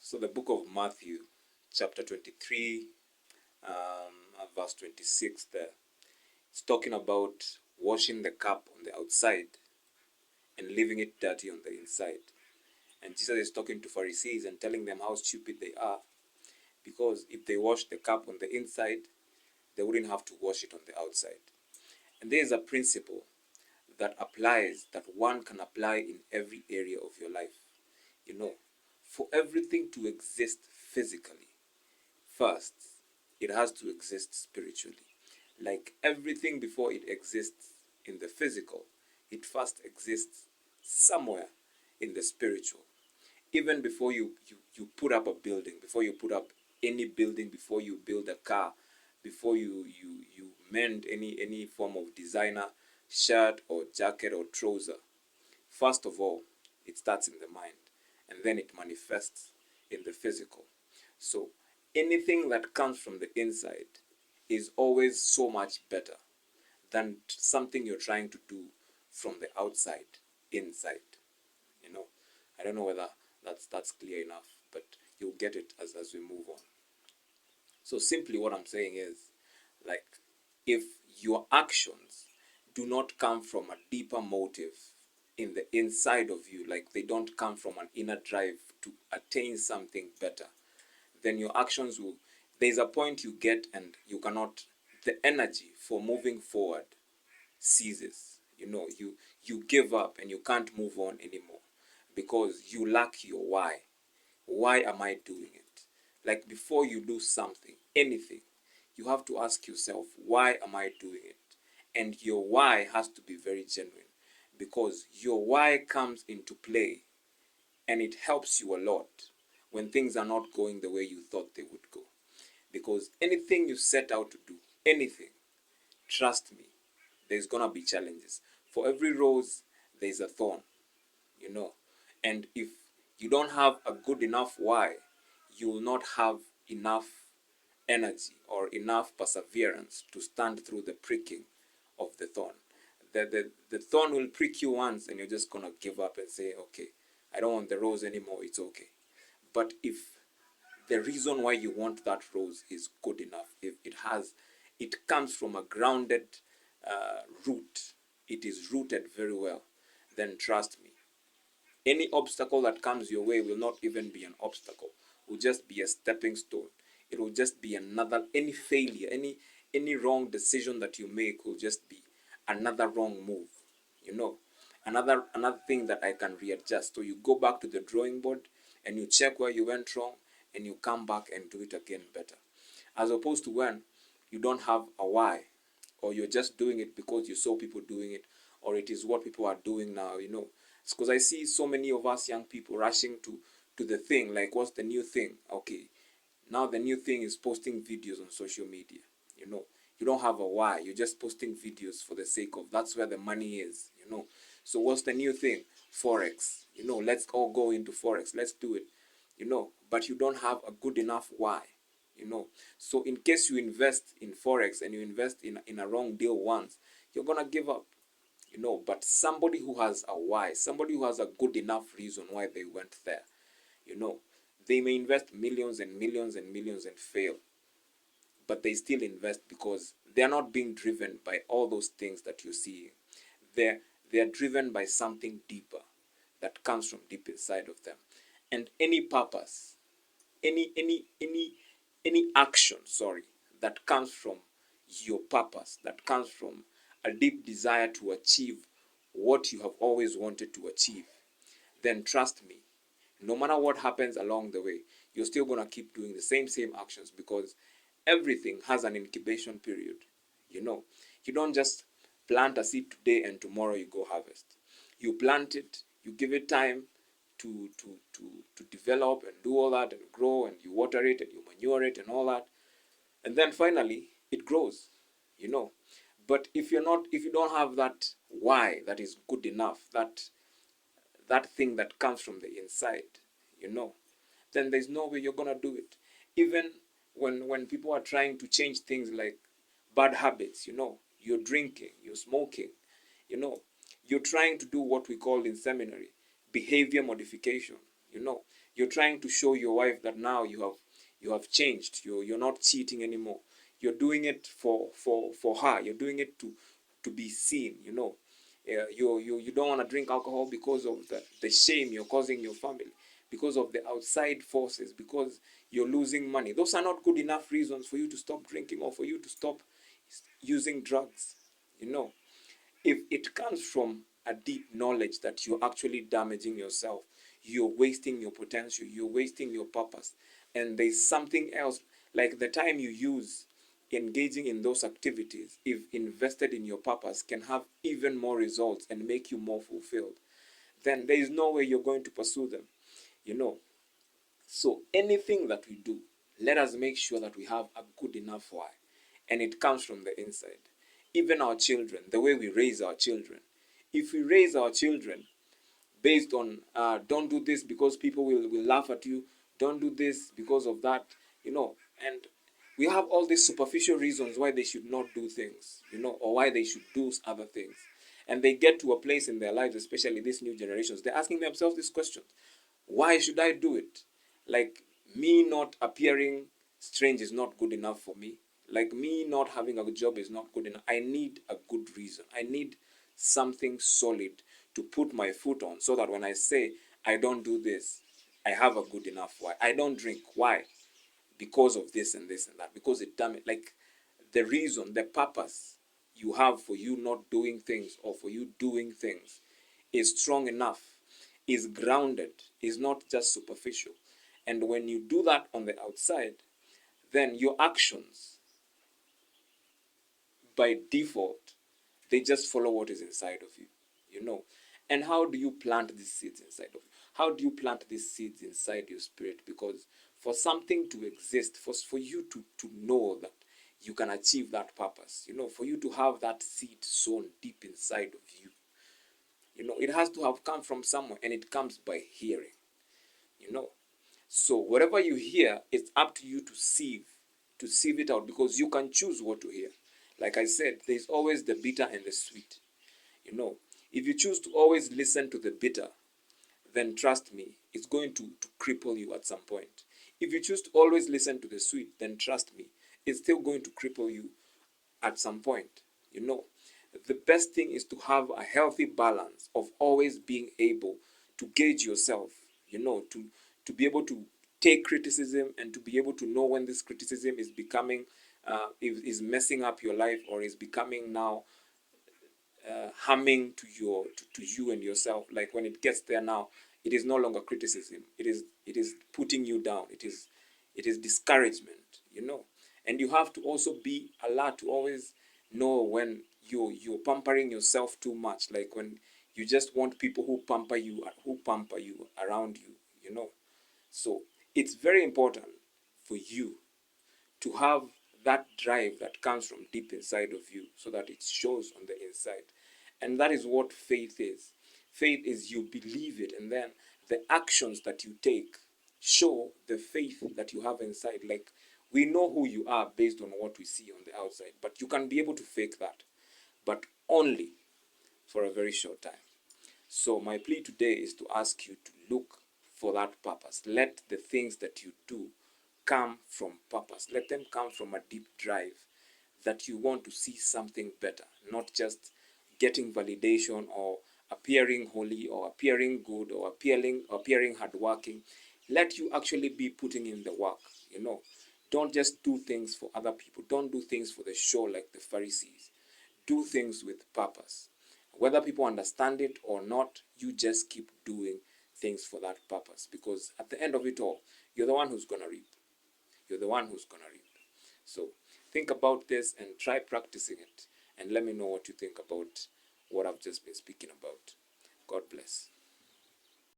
So the book of Matthew, chapter 23, verse 26 there, it's talking about washing the cup on the outside and leaving it dirty on the inside. And Jesus is talking to Pharisees and telling them how stupid they are, because if they wash the cup on the inside, they wouldn't have to wash it on the outside. And there is a principle that applies, that one can apply in every area of your life. For everything to exist physically, first, it has to exist spiritually. Like everything before it exists in the physical, it first exists somewhere in the spiritual. Even before you put up a building, before you put up any building, before you build a car, before you mend any form of designer shirt or jacket or trouser, first of all, it starts in the mind, and then it manifests in the physical. So anything that comes from the inside is always so much better than something you're trying to do from the outside inside. I don't know whether that's clear enough, but you'll get it as we move on. So simply what I'm saying is, like, if your actions do not come from a deeper motive in the inside of you, like they don't come from an inner drive to attain something better, then your actions will, there's a point you get and you cannot, the energy for moving forward ceases. You give up and you can't move on anymore because you lack your why. Why am I doing it? Like before you do something, anything, you have to ask yourself, why am I doing it? And your why has to be very genuine, because your why comes into play and it helps you a lot when things are not going the way you thought they would go. Because anything you set out to do, anything, trust me, there's gonna be challenges. For every rose, there's a thorn, And if you don't have a good enough why, you will not have enough energy or enough perseverance to stand through the pricking of the thorn. The thorn will prick you once and you're just gonna give up and say, okay, I don't want the rose anymore, it's okay. But if the reason why you want that rose is good enough, if it comes from a grounded root, it is rooted very well, then trust me, any obstacle that comes your way will not even be an obstacle, it will just be a stepping stone. It will just be any failure, any wrong decision that you make will just be another wrong move, another thing that I can readjust. So you go back to the drawing board and you check where you went wrong and you come back and do it again better. As opposed to when you don't have a why, or you're just doing it because you saw people doing it, or it is what people are doing now, It's because I see so many of us young people rushing to the thing, like, what's the new thing? Okay, now the new thing is posting videos on social media, You don't have a why, you're just posting videos for the sake of, that's where the money is, So what's the new thing? Forex, let's all go into Forex, let's do it, But you don't have a good enough why, So in case you invest in Forex and you invest in a wrong deal once, you're gonna give up, But somebody who has a why, somebody who has a good enough reason why they went there, they may invest millions and millions and millions and fail, but they still invest because they're not being driven by all those things that you see. They're driven by something deeper that comes from deep inside of them. And any purpose, any action, that comes from your purpose, that comes from a deep desire to achieve what you have always wanted to achieve, then trust me, no matter what happens along the way, you're still going to keep doing the same actions, because everything has an incubation period. You don't just plant a seed today and tomorrow you go harvest. You plant it, you give it time to develop and do all that and grow, and you water it and you manure it and all that, and then finally it grows. But if you don't have that why that is good enough, that thing that comes from the inside, then there's no way you're gonna do it. Even when people are trying to change things like bad habits, you're drinking, you're smoking, you're trying to do what we call in seminary behavior modification, You know, you're trying to show your wife that now you have changed. You're not cheating anymore. You're doing it for her. You're doing it to be seen. You know, you don't want to drink alcohol because of the shame you're causing your family, because of the outside forces, because you're losing money. Those are not good enough reasons for you to stop drinking or for you to stop using drugs. You know, if it comes from a deep knowledge that you're actually damaging yourself, you're wasting your potential, you're wasting your purpose, and there's something else, like the time you use engaging in those activities, if invested in your purpose, can have even more results and make you more fulfilled, then there is no way you're going to pursue them. You know, so anything that we do, let us make sure that we have a good enough why. And it comes from the inside. Even our children, the way we raise our children. If we raise our children based on don't do this because people will laugh at you, don't do this because of that, you know, and we have all these superficial reasons why they should not do things, you know, or why they should do other things. And they get to a place in their lives, especially these new generations, they're asking themselves this question: why should I do it? Like, me not appearing strange is not good enough for me. Like, me not having a job is not good enough. I need a good reason. I need something solid to put my foot on, so that when I say I don't do this, I have a good enough why. I don't drink. Why? Because of this and this and that. Because it damn it. Like, the reason, the purpose you have for you not doing things or for you doing things is strong enough, is grounded, is not just superficial. And when you do that on the outside, then your actions by default, they just follow what is inside of you, you know. And how do you plant these seeds inside of you? How do you plant these seeds inside your spirit? Because for something to exist, for you to know that you can achieve that purpose, you know, for you to have that seed sown deep inside of you, you know, it has to have come from somewhere, and it comes by hearing, you know. So whatever you hear, it's up to you to sieve it out, because you can choose what to hear. Like I said, there's always the bitter and the sweet. You know, if you choose to always listen to the bitter, then trust me, it's going to cripple you at some point. If you choose to always listen to the sweet, then trust me, it's still going to cripple you at some point. You know, the best thing is to have a healthy balance of always being able to gauge yourself, you know, to be able to take criticism, and to be able to know when this criticism is becoming is messing up your life, or is becoming now harming to to you and yourself. Like, when it gets there now, it is no longer criticism, it is putting you down, it is discouragement, you know. And you have to also be alert to always know when you're pampering yourself too much, like when you just want people who pamper you around you, you know. So it's very important for you to have that drive that comes from deep inside of you, so that it shows on the inside. And that is what faith is. Faith is you believe it, and then the actions that you take show the faith that you have inside. Like, we know who you are based on what we see on the outside, but you can be able to fake that, but only for a very short time. So my plea today is to ask you to look for that purpose. Let the things that you do come from purpose. Let them come from a deep drive that you want to see something better, not just getting validation, or appearing holy, or appearing good, or appearing hardworking. Let you actually be putting in the work, you know. Don't just do things for other people. Don't do things for the show like the Pharisees. Do things with purpose. Whether people understand it or not, you just keep doing things for that purpose, because at the end of it all, you're the one who's going to reap. You're the one who's going to reap. So think about this and try practicing it, and let me know what you think about what I've just been speaking about. God bless.